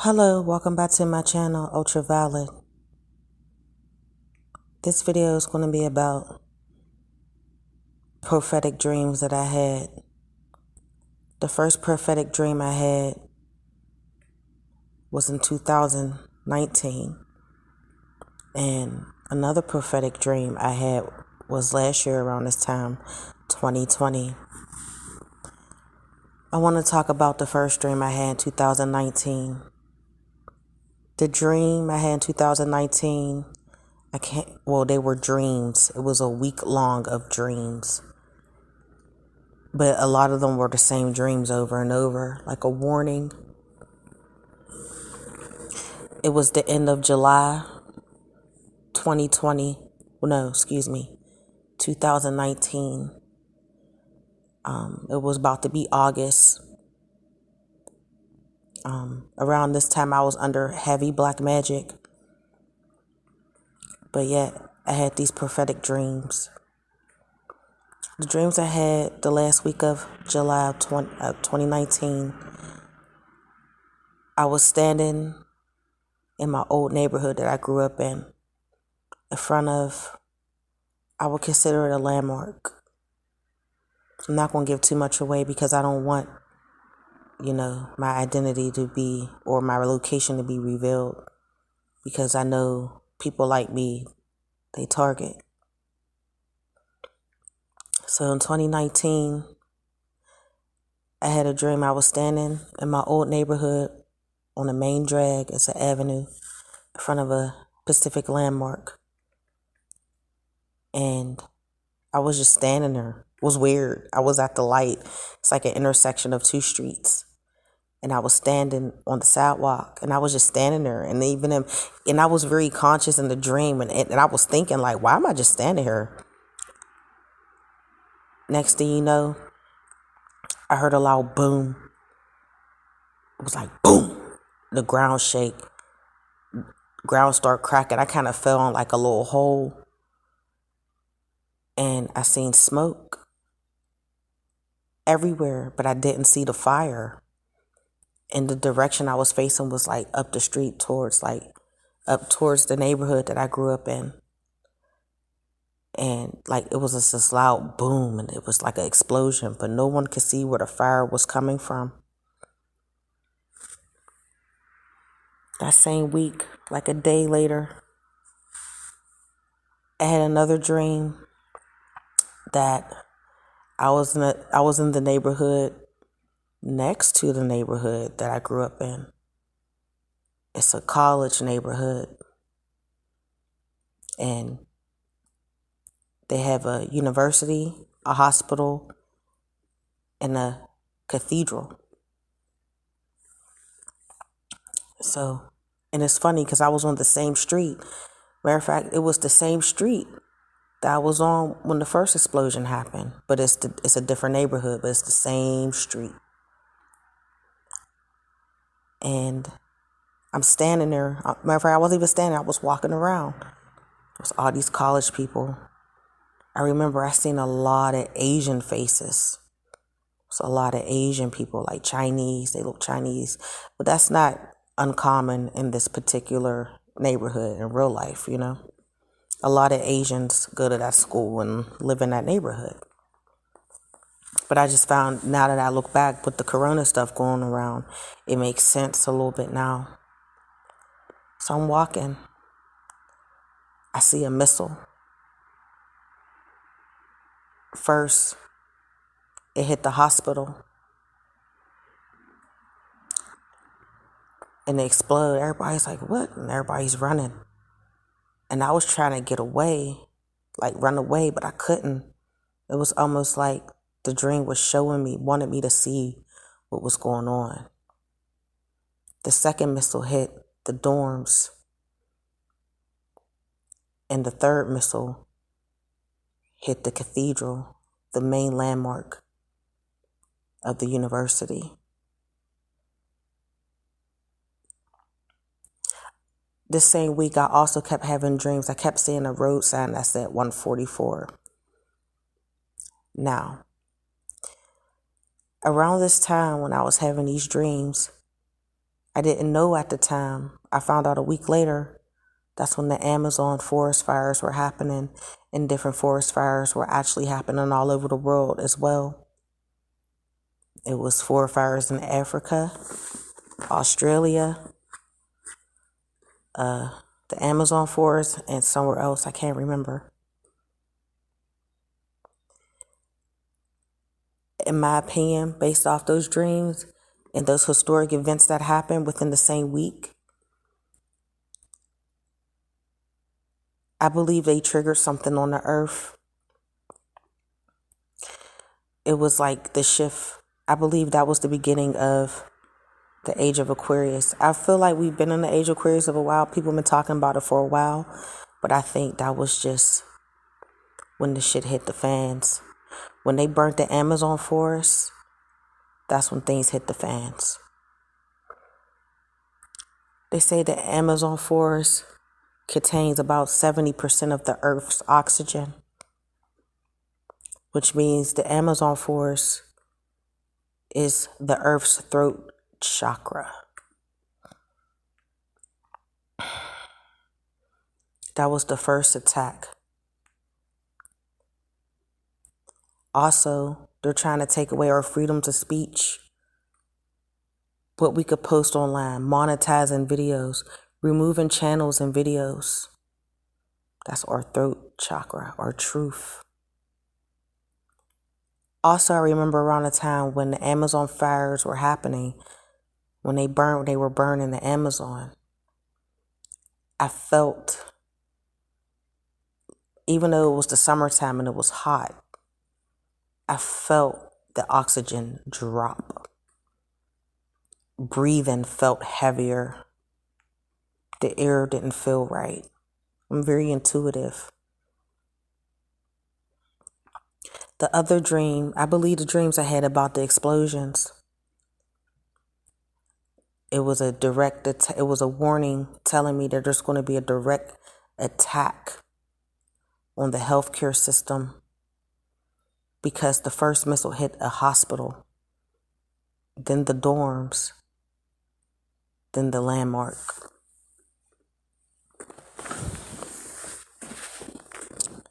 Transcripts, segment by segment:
Hello, welcome back to my channel, Ultraviolet. This video is going to be about prophetic dreams that I had. The first prophetic dream I had was in 2019. And another prophetic dream I had was last year around this time, 2020. I want to talk about the first dream I had in 2019. The dream I had in 2019, they were dreams. It was a week long of dreams. But a lot of them were the same dreams over and over, like a warning. It was the end of July 2020. 2019. It was about to be August. Around this time, I was under heavy black magic. But yet, I had these prophetic dreams. The dreams I had the last week of July of 2019, I was standing in my old neighborhood that I grew up in front of, I would consider it a landmark. I'm not going to give too much away because I don't want, my identity to be, or my location to be revealed, because I know people like me, they target. So in 2019, I had a dream. I was standing in my old neighborhood on the main drag. It's an avenue in front of a Pacific landmark. And I was just standing there. It was weird. I was at the light. It's like an intersection of two streets. And I was standing on the sidewalk, and I was just standing there. And I was very conscious in the dream. And I was thinking, like, why am I just standing here? Next thing you know, I heard a loud boom. It was like, boom. The ground shake. Ground start cracking. I kind of fell on like a little hole. And I seen smoke everywhere, but I didn't see the fire. And the direction I was facing was like up the street towards the neighborhood that I grew up in. And like it was just this loud boom, and it was like an explosion, but no one could see where the fire was coming from. That same week, like a day later, I had another dream that I was in the neighborhood next to the neighborhood that I grew up in. It's a college neighborhood. And they have a university, a hospital, and a cathedral. So, and it's funny because I was on the same street. Matter of fact, it was the same street that I was on when the first explosion happened. But it's a different neighborhood, but it's the same street. And I'm standing there. Matter of fact, I wasn't even standing. I was walking around. There's all these college people. I remember I seen a lot of Asian faces. So a lot of Asian people, like Chinese. They look Chinese. But that's not uncommon in this particular neighborhood in real life, A lot of Asians go to that school and live in that neighborhood. But I just found, now that I look back with the corona stuff going around, it makes sense a little bit now. So I'm walking. I see a missile. First, it hit the hospital. And it exploded. Everybody's like, what? And everybody's running. And I was trying to get away, like run away, but I couldn't. It was almost like the dream was showing me, wanted me to see what was going on. The second missile hit the dorms. And the third missile hit the cathedral, the main landmark of the university. This same week, I also kept having dreams. I kept seeing a road sign that said 144. Now, around this time when I was having these dreams, I didn't know at the time. I found out a week later. That's when the Amazon forest fires were happening, and different forest fires were actually happening all over the world as well. It was forest fires in Africa, Australia, the Amazon forest, and somewhere else. I can't remember. In my opinion, based off those dreams and those historic events that happened within the same week, I believe they triggered something on the earth. It was like the shift. I believe that was the beginning of the age of Aquarius. I feel like we've been in the age of Aquarius for a while. People have been talking about it for a while. But I think that was just when the shit hit the fans. When they burnt the Amazon forest, that's when things hit the fans. They say the Amazon forest contains about 70% of the Earth's oxygen, which means the Amazon forest is the Earth's throat chakra. That was the first attack. Also, they're trying to take away our freedom of speech. What we could post online, monetizing videos, removing channels and videos. That's our throat chakra, our truth. Also, I remember around the time when the Amazon fires were happening, when they were burning the Amazon. I felt, even though it was the summertime and it was hot, I felt the oxygen drop. Breathing felt heavier. The air didn't feel right. I'm very intuitive. The other dream, I believe the dreams I had about the explosions. It was a warning telling me that there's going to be a direct attack on the healthcare system because the first missile hit a hospital, then the dorms, then the landmark.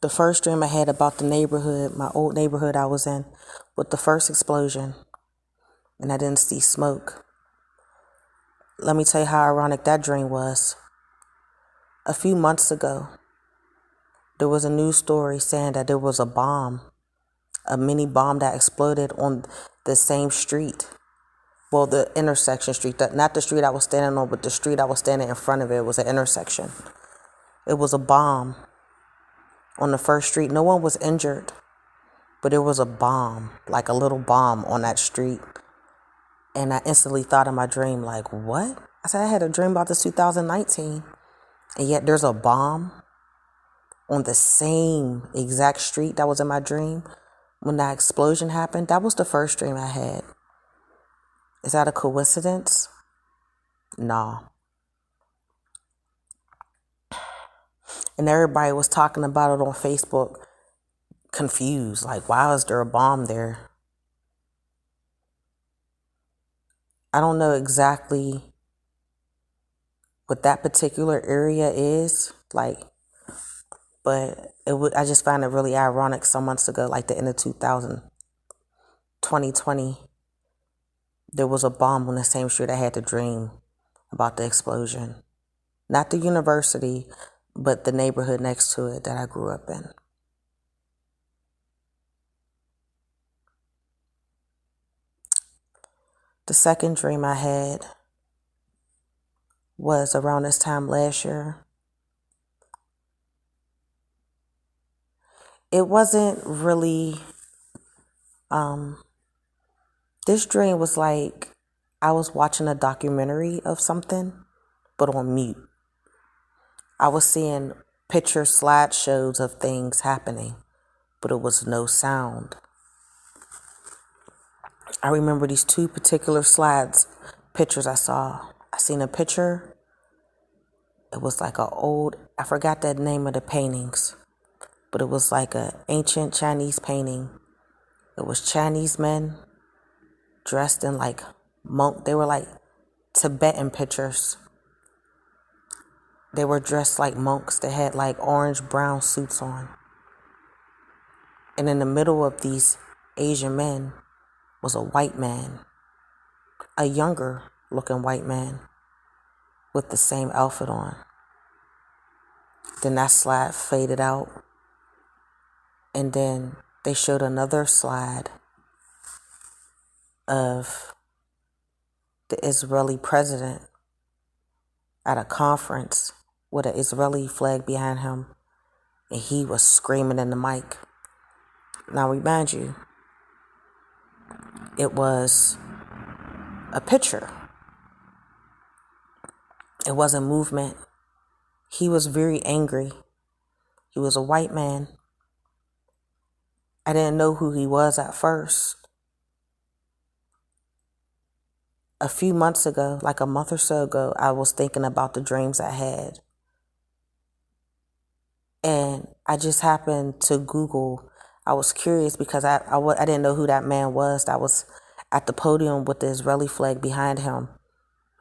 The first dream I had about the neighborhood, my old neighborhood I was in, with the first explosion, and I didn't see smoke. Let me tell you how ironic that dream was. A few months ago, there was a news story saying that there was a bomb, a mini bomb that exploded on the same street. Well, the intersection street, not the street I was standing on, but the street I was standing in front of it was an intersection. It was a bomb on the first street. No one was injured, but there was a bomb, like a little bomb on that street. And I instantly thought in my dream, like, what? I said, I had a dream about this 2019. And yet there's a bomb on the same exact street that was in my dream when that explosion happened. That was the first dream I had. Is that a coincidence? No. And everybody was talking about it on Facebook, confused. Like, why is there a bomb there? I don't know exactly what that particular area is, like, but I just find it really ironic some months ago, like the end of 2020, there was a bomb on the same street I had to dream about the explosion. Not the university, but the neighborhood next to it that I grew up in. The second dream I had was around this time last year. It wasn't really, this dream was like I was watching a documentary of something, but on mute. I was seeing picture slideshows of things happening, but it was no sound. I remember these two particular pictures I saw. I seen a picture. It was like I forgot the name of the paintings, but it was like an ancient Chinese painting. It was Chinese men dressed in like monk. They were like Tibetan pictures. They were dressed like monks. They had like orange brown suits on. And in the middle of these Asian men was a white man, a younger looking white man with the same outfit on. Then that slide faded out. And then they showed another slide of the Israeli president at a conference with an Israeli flag behind him. And he was screaming in the mic. Now, remind you, it was a picture. It wasn't movement. He was very angry. He was a white man. I didn't know who he was at first. A few months ago, like a month or so ago, I was thinking about the dreams I had. And I just happened to Google. I was curious because I didn't know who that man was that was at the podium with the Israeli flag behind him.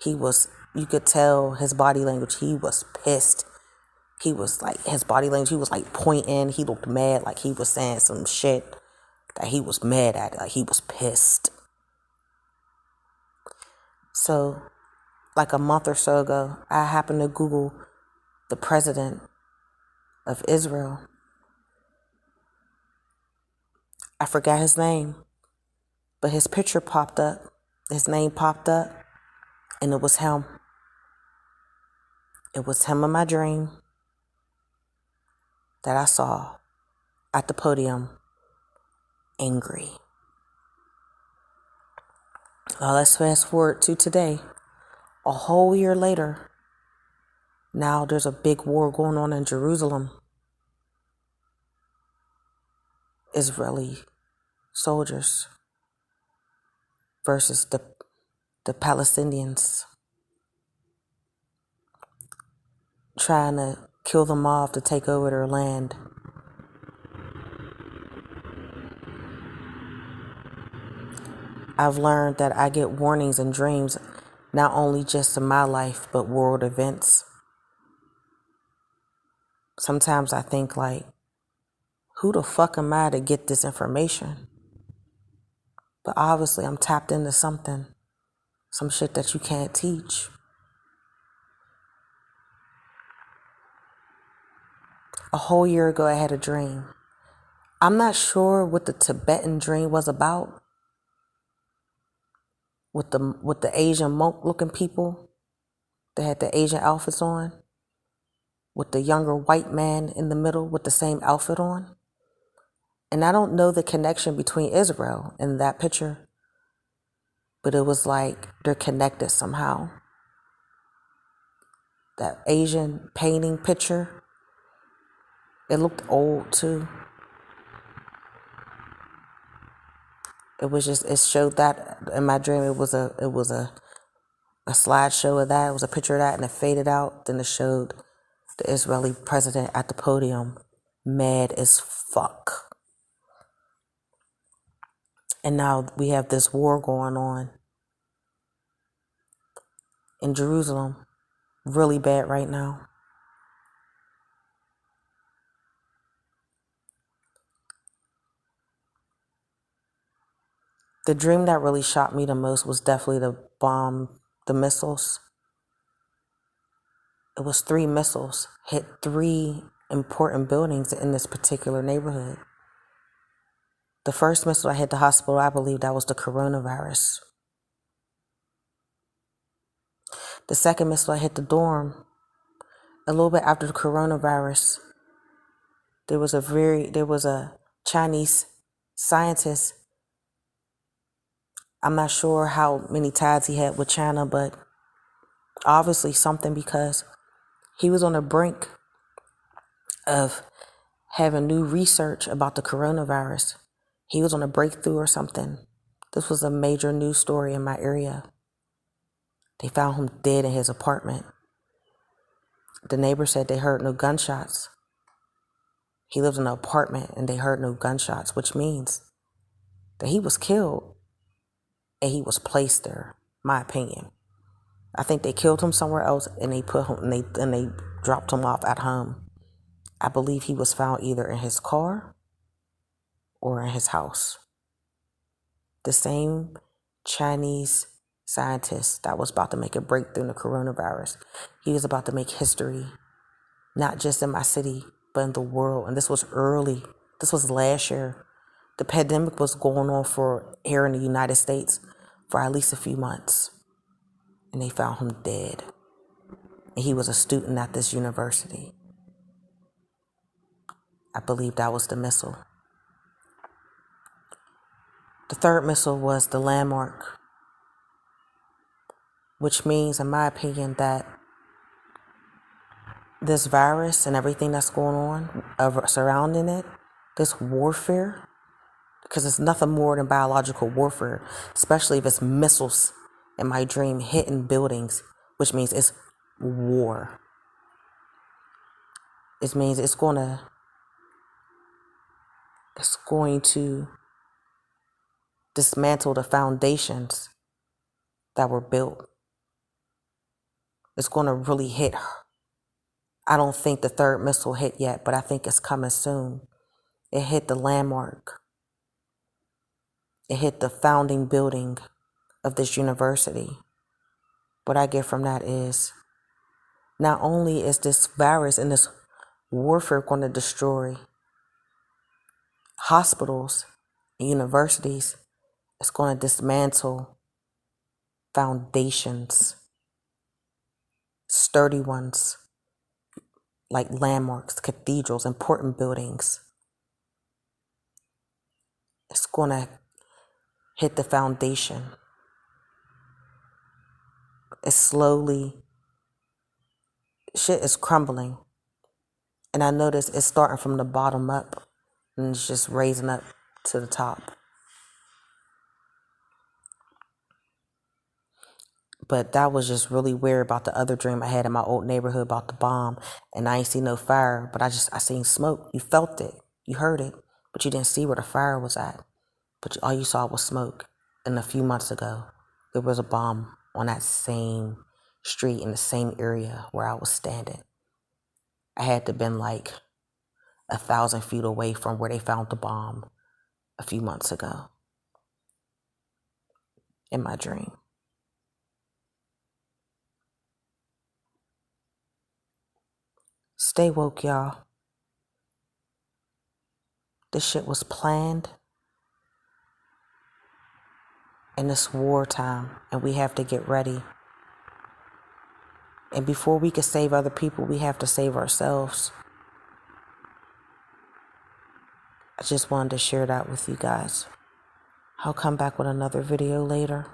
You could tell his body language. He was pissed. He was like, his body language, he was like pointing. He looked mad, like he was saying some shit that he was mad at, like he was pissed. So, like a month or so ago, I happened to Google the president of Israel. I forgot his name, but his picture popped up. His name popped up, and it was him. It was him in my dream that I saw at the podium, angry. Now let's fast forward to today. A whole year later, now there's a big war going on in Jerusalem. Israeli soldiers versus the Palestinians, trying to kill them off to take over their land. I've learned that I get warnings and dreams, not only just in my life, but world events. Sometimes I think like, who the fuck am I to get this information? But obviously I'm tapped into something, some shit that you can't teach. A whole year ago I had a dream. I'm not sure what the Tibetan dream was about. With the Asian monk looking people. They had the Asian outfits on. With the younger white man in the middle with the same outfit on. And I don't know the connection between Israel and that picture, but it was like they're connected somehow. That Asian painting picture, it looked old too. It showed that in my dream. It was a slideshow of that. It was a picture of that, and it faded out. Then it showed the Israeli president at the podium, mad as fuck. And now we have this war going on in Jerusalem, really bad right now. The dream that really shocked me the most was definitely the missiles. It was 3 missiles hit 3 important buildings in this particular neighborhood. The first missile that hit the hospital, I believe that was the coronavirus. The second missile that hit the dorm, a little bit after the coronavirus, there was a Chinese scientist. I'm not sure how many ties he had with China, but obviously something, because he was on the brink of having new research about the coronavirus. He was on a breakthrough or something. This was a major news story in my area. They found him dead in his apartment. The neighbor said they heard no gunshots. He lived in an apartment and they heard no gunshots, which means that he was killed and he was placed there, my opinion. I think they killed him somewhere else, and they put him and they dropped him off at home. I believe he was found either in his car or in his house. The same Chinese scientist that was about to make a breakthrough in the coronavirus. He was about to make history, not just in my city, but in the world. And this was early. This was last year. The pandemic was going on for here in the United States for at least a few months. And they found him dead. And he was a student at this university. I believe that was the missile. The third missile was the landmark, which means, in my opinion, that this virus and everything that's going on surrounding it, this warfare, because it's nothing more than biological warfare, especially if it's missiles in my dream hitting buildings, which means it's war. It means it's going to dismantle the foundations that were built. It's going to really hit. I don't think the third missile hit yet, but I think it's coming soon. It hit the landmark. It hit the founding building of this university. What I get from that is, not only is this virus and this warfare going to destroy hospitals and universities, it's going to dismantle foundations, sturdy ones, like landmarks, cathedrals, important buildings. It's going to hit the foundation. It's slowly, shit is crumbling. And I notice it's starting from the bottom up and it's just raising up to the top. But that was just really weird about the other dream I had in my old neighborhood about the bomb. And I ain't see no fire, but I seen smoke. You felt it. You heard it. But you didn't see where the fire was at. But all you saw was smoke. And a few months ago, there was a bomb on that same street in the same area where I was standing. I had to been like 1,000 feet away from where they found the bomb a few months ago in my dream. Stay woke, y'all. This shit was planned. And it's wartime, and we have to get ready. And before we can save other people, we have to save ourselves. I just wanted to share that with you guys. I'll come back with another video later.